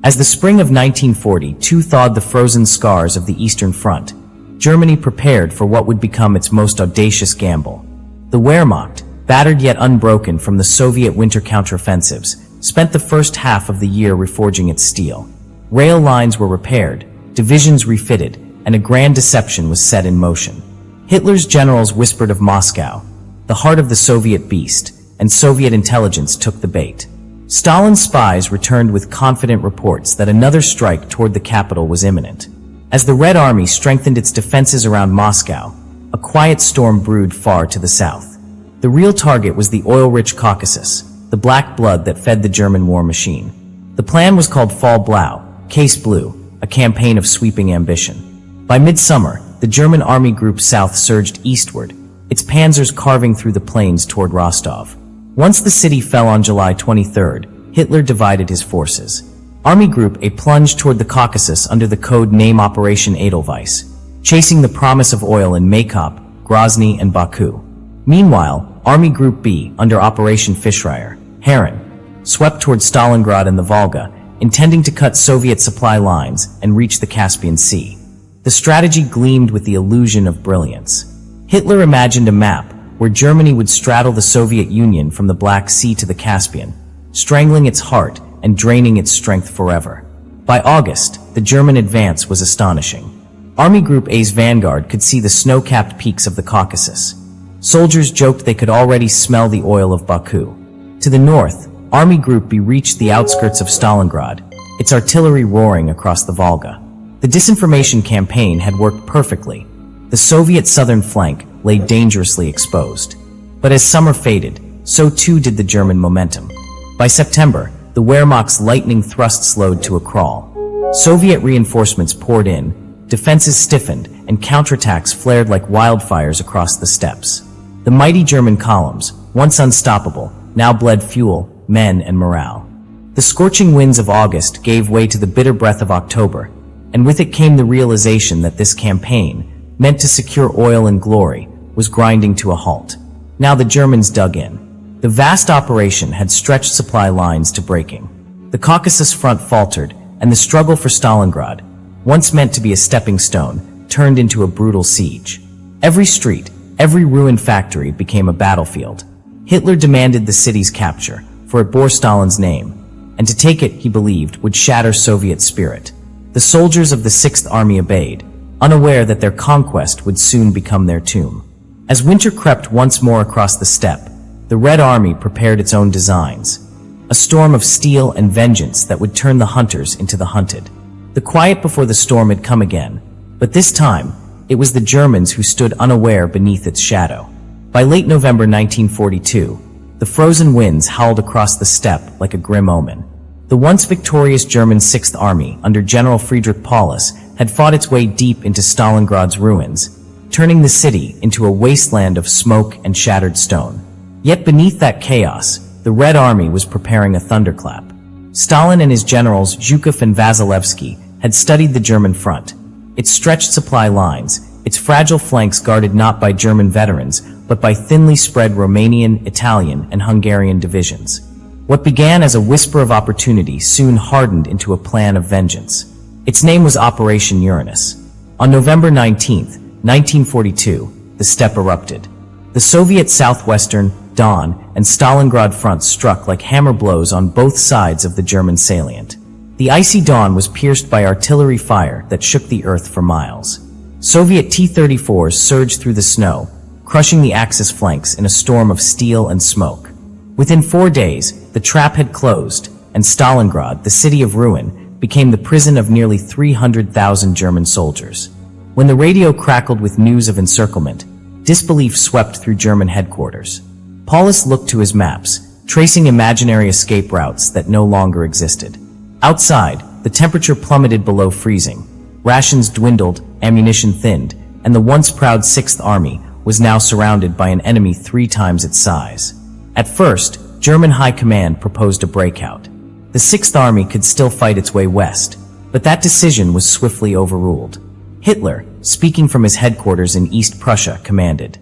As the spring of 1942 thawed the frozen scars of the Eastern Front, Germany prepared for what would become its most audacious gamble. The Wehrmacht, battered yet unbroken from the Soviet winter counteroffensives, spent the first half of the year reforging its steel. Rail lines were repaired, divisions refitted, and a grand deception was set in motion. Hitler's generals whispered of Moscow, the heart of the Soviet beast, and Soviet intelligence took the bait. Stalin's spies returned with confident reports that another strike toward the capital was imminent. As the Red Army strengthened its defenses around Moscow, a quiet storm brewed far to the south. The real target was the oil-rich Caucasus, the black blood that fed the German war machine. The plan was called Fall Blau, Case Blue, a campaign of sweeping ambition. By midsummer, the German army group south surged eastward, its panzers carving through the plains toward Rostov. Once the city fell on July 23rd, Hitler divided his forces. Army Group A plunged toward the Caucasus under the code name Operation Edelweiss, chasing the promise of oil in Maykop, Grozny, and Baku. Meanwhile, Army Group B, under Operation Fishreier, Heron, swept toward Stalingrad and the Volga, intending to cut Soviet supply lines and reach the Caspian Sea. The strategy gleamed with the illusion of brilliance. Hitler imagined a map where Germany would straddle the Soviet Union from the Black Sea to the Caspian, strangling its heart and draining its strength forever. By August, the German advance was astonishing. Army Group A's vanguard could see the snow-capped peaks of the Caucasus. Soldiers joked they could already smell the oil of Baku. To the north, Army Group B reached the outskirts of Stalingrad, its artillery roaring across the Volga. The disinformation campaign had worked perfectly. The Soviet southern flank lay dangerously exposed. But as summer faded, so too did the German momentum. By September, the Wehrmacht's lightning thrust slowed to a crawl. Soviet reinforcements poured in, defenses stiffened, and counterattacks flared like wildfires across the steppes. The mighty German columns, once unstoppable, now bled fuel, men, and morale. The scorching winds of August gave way to the bitter breath of October, and with it came the realization that this campaign, meant to secure oil and glory, was grinding to a halt. Now the Germans dug in. The vast operation had stretched supply lines to breaking. The Caucasus front faltered, and the struggle for Stalingrad, once meant to be a stepping stone, turned into a brutal siege. Every street, every ruined factory became a battlefield. Hitler demanded the city's capture, for it bore Stalin's name, and to take it, he believed, would shatter Soviet spirit. The soldiers of the Sixth Army obeyed, unaware that their conquest would soon become their tomb. As winter crept once more across the steppe, the Red Army prepared its own designs, a storm of steel and vengeance that would turn the hunters into the hunted. The quiet before the storm had come again, but this time, it was the Germans who stood unaware beneath its shadow. By late November 1942, the frozen winds howled across the steppe like a grim omen. The once victorious German Sixth Army, under General Friedrich Paulus, had fought its way deep into Stalingrad's ruins, turning the city into a wasteland of smoke and shattered stone. Yet beneath that chaos, the Red Army was preparing a thunderclap. Stalin and his generals Zhukov and Vasilevsky had studied the German front, its stretched supply lines, its fragile flanks guarded not by German veterans, but by thinly spread Romanian, Italian, and Hungarian divisions. What began as a whisper of opportunity soon hardened into a plan of vengeance. Its name was Operation Uranus. On November 19, 1942, the steppe erupted. The Soviet southwestern, Don, and Stalingrad fronts struck like hammer blows on both sides of the German salient. The icy dawn was pierced by artillery fire that shook the earth for miles. Soviet T-34s surged through the snow, crushing the Axis flanks in a storm of steel and smoke. Within 4 days, the trap had closed, and Stalingrad, the city of ruin, became the prison of nearly 300,000 German soldiers. When the radio crackled with news of encirclement, disbelief swept through German headquarters. Paulus looked to his maps, tracing imaginary escape routes that no longer existed. Outside, the temperature plummeted below freezing. Rations dwindled, ammunition thinned, and the once proud Sixth Army was now surrounded by an enemy 3 times its size. At first, German high command proposed a breakout. The Sixth Army could still fight its way west, but that decision was swiftly overruled. Hitler, speaking from his headquarters in East Prussia, commanded,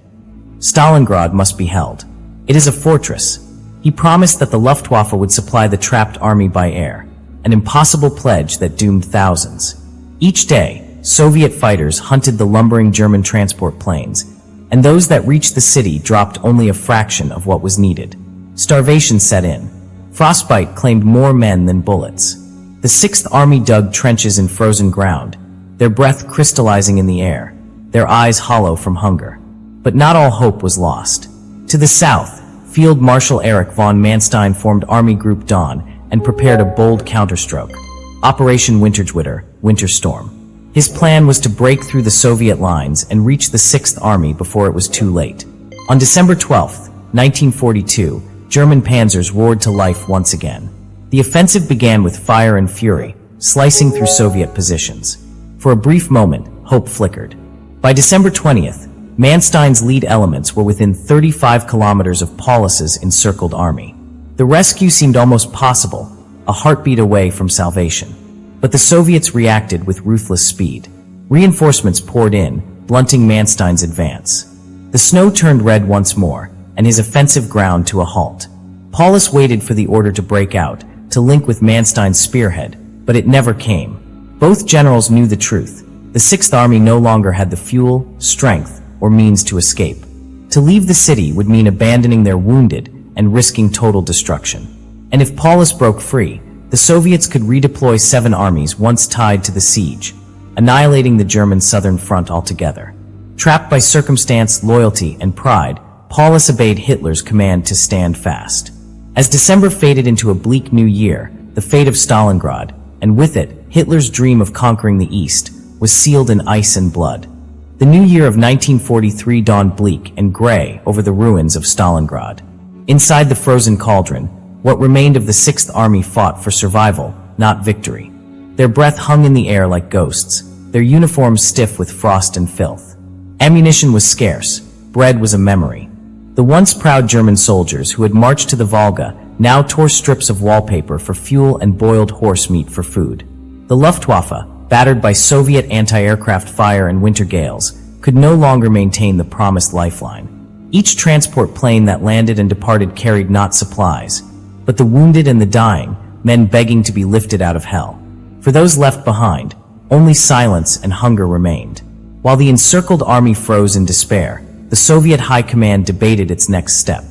"Stalingrad must be held. It is a fortress." He promised that the Luftwaffe would supply the trapped army by air. an impossible pledge that doomed thousands. Each day, Soviet fighters hunted the lumbering German transport planes, and those that reached the city dropped only a fraction of what was needed. Starvation set in. Frostbite claimed more men than bullets. The Sixth Army dug trenches in frozen ground, their breath crystallizing in the air, their eyes hollow from hunger. But not all hope was lost. To the south, Field Marshal Erich von Manstein formed Army Group Dawn and prepared a bold counterstroke, Operation Wintergewitter, Winter Storm. His plan was to break through the Soviet lines and reach the Sixth Army before it was too late. On December 12, 1942, German panzers roared to life once again. The offensive began with fire and fury, slicing through Soviet positions. For a brief moment, hope flickered. By December 20th, Manstein's lead elements were within 35 kilometers of Paulus's encircled army. The rescue seemed almost possible, a heartbeat away from salvation. But the Soviets reacted with ruthless speed. Reinforcements poured in, blunting Manstein's advance. The snow turned red once more, and his offensive ground to a halt. Paulus waited for the order to break out, to link with Manstein's spearhead, but it never came. Both generals knew the truth. The Sixth Army no longer had the fuel, strength, or means to escape. To leave the city would mean abandoning their wounded and risking total destruction. And if Paulus broke free, the Soviets could redeploy 7 armies once tied to the siege, annihilating the German southern front altogether. Trapped by circumstance, loyalty, and pride, Paulus obeyed Hitler's command to stand fast. As December faded into a bleak new year, the fate of Stalingrad, and with it, Hitler's dream of conquering the East, was sealed in ice and blood. The new year of 1943 dawned bleak and gray over the ruins of Stalingrad. Inside the frozen cauldron, what remained of the Sixth Army fought for survival, not victory. Their breath hung in the air like ghosts, their uniforms stiff with frost and filth. Ammunition was scarce, bread was a memory. The once proud German soldiers who had marched to the Volga now tore strips of wallpaper for fuel and boiled horse meat for food. The Luftwaffe, battered by Soviet anti-aircraft fire and winter gales, could no longer maintain the promised lifeline. Each transport plane that landed and departed carried not supplies, but the wounded and the dying, men begging to be lifted out of hell. For those left behind, only silence and hunger remained. While the encircled army froze in despair, the Soviet High Command debated its next step.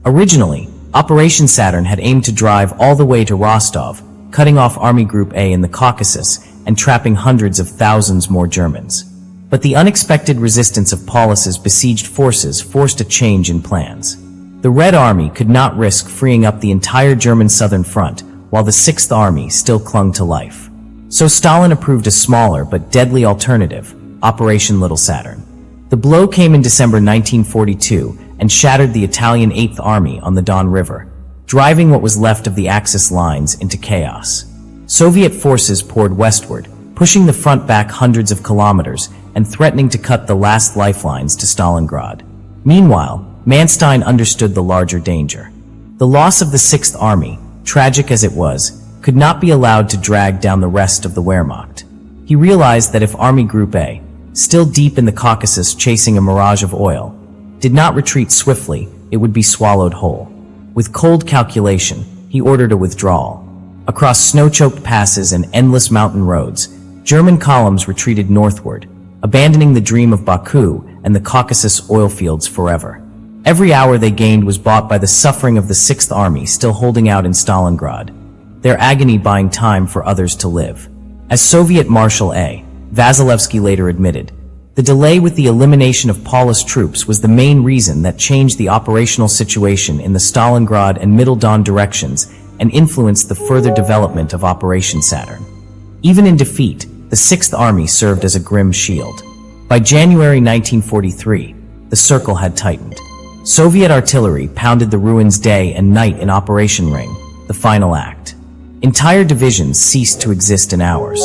Originally, Operation Saturn had aimed to drive all the way to Rostov, cutting off Army Group A in the Caucasus and trapping hundreds of thousands more Germans. But the unexpected resistance of Paulus's besieged forces forced a change in plans. The Red Army could not risk freeing up the entire German southern front, while the Sixth Army still clung to life. So Stalin approved a smaller but deadly alternative, Operation Little Saturn. The blow came in December 1942 and shattered the Italian Eighth Army on the Don River, driving what was left of the Axis lines into chaos. Soviet forces poured westward, pushing the front back hundreds of kilometers and threatening to cut the last lifelines to Stalingrad. Meanwhile, Manstein understood the larger danger. The loss of the Sixth Army, tragic as it was, could not be allowed to drag down the rest of the Wehrmacht. He realized that if Army Group A, still deep in the Caucasus chasing a mirage of oil, did not retreat swiftly, it would be swallowed whole. With cold calculation, he ordered a withdrawal. Across snow-choked passes and endless mountain roads, German columns retreated northward, abandoning the dream of Baku and the Caucasus oil fields forever. Every hour they gained was bought by the suffering of the Sixth Army still holding out in Stalingrad, their agony buying time for others to live. As Soviet Marshal A. Vasilevsky later admitted, the delay with the elimination of Paulus troops was the main reason that changed the operational situation in the Stalingrad and Middle Don directions and influenced the further development of Operation Saturn. Even in defeat, the Sixth Army served as a grim shield. By January 1943, the circle had tightened. Soviet artillery pounded the ruins day and night in Operation Ring, the final act. Entire divisions ceased to exist in hours.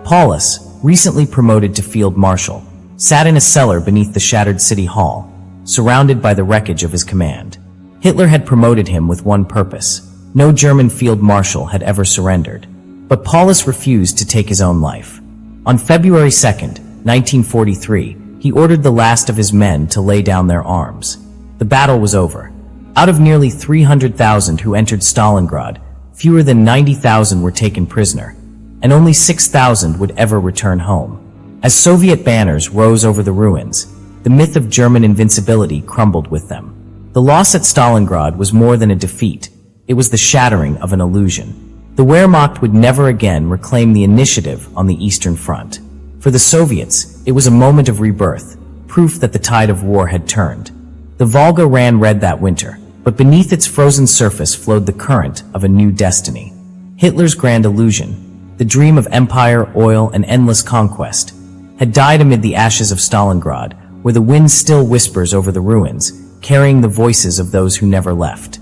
Paulus, recently promoted to field marshal, sat in a cellar beneath the shattered city hall, surrounded by the wreckage of his command. Hitler had promoted him with one purpose. No German field marshal had ever surrendered. But Paulus refused to take his own life. On February 2, 1943, he ordered the last of his men to lay down their arms. The battle was over. Out of nearly 300,000 who entered Stalingrad, fewer than 90,000 were taken prisoner, and only 6,000 would ever return home. As Soviet banners rose over the ruins, the myth of German invincibility crumbled with them. The loss at Stalingrad was more than a defeat, it was the shattering of an illusion. The Wehrmacht would never again reclaim the initiative on the Eastern Front. For the Soviets, it was a moment of rebirth, proof that the tide of war had turned. The Volga ran red that winter, but beneath its frozen surface flowed the current of a new destiny. Hitler's grand illusion, the dream of empire, oil, and endless conquest, had died amid the ashes of Stalingrad, where the wind still whispers over the ruins, carrying the voices of those who never left.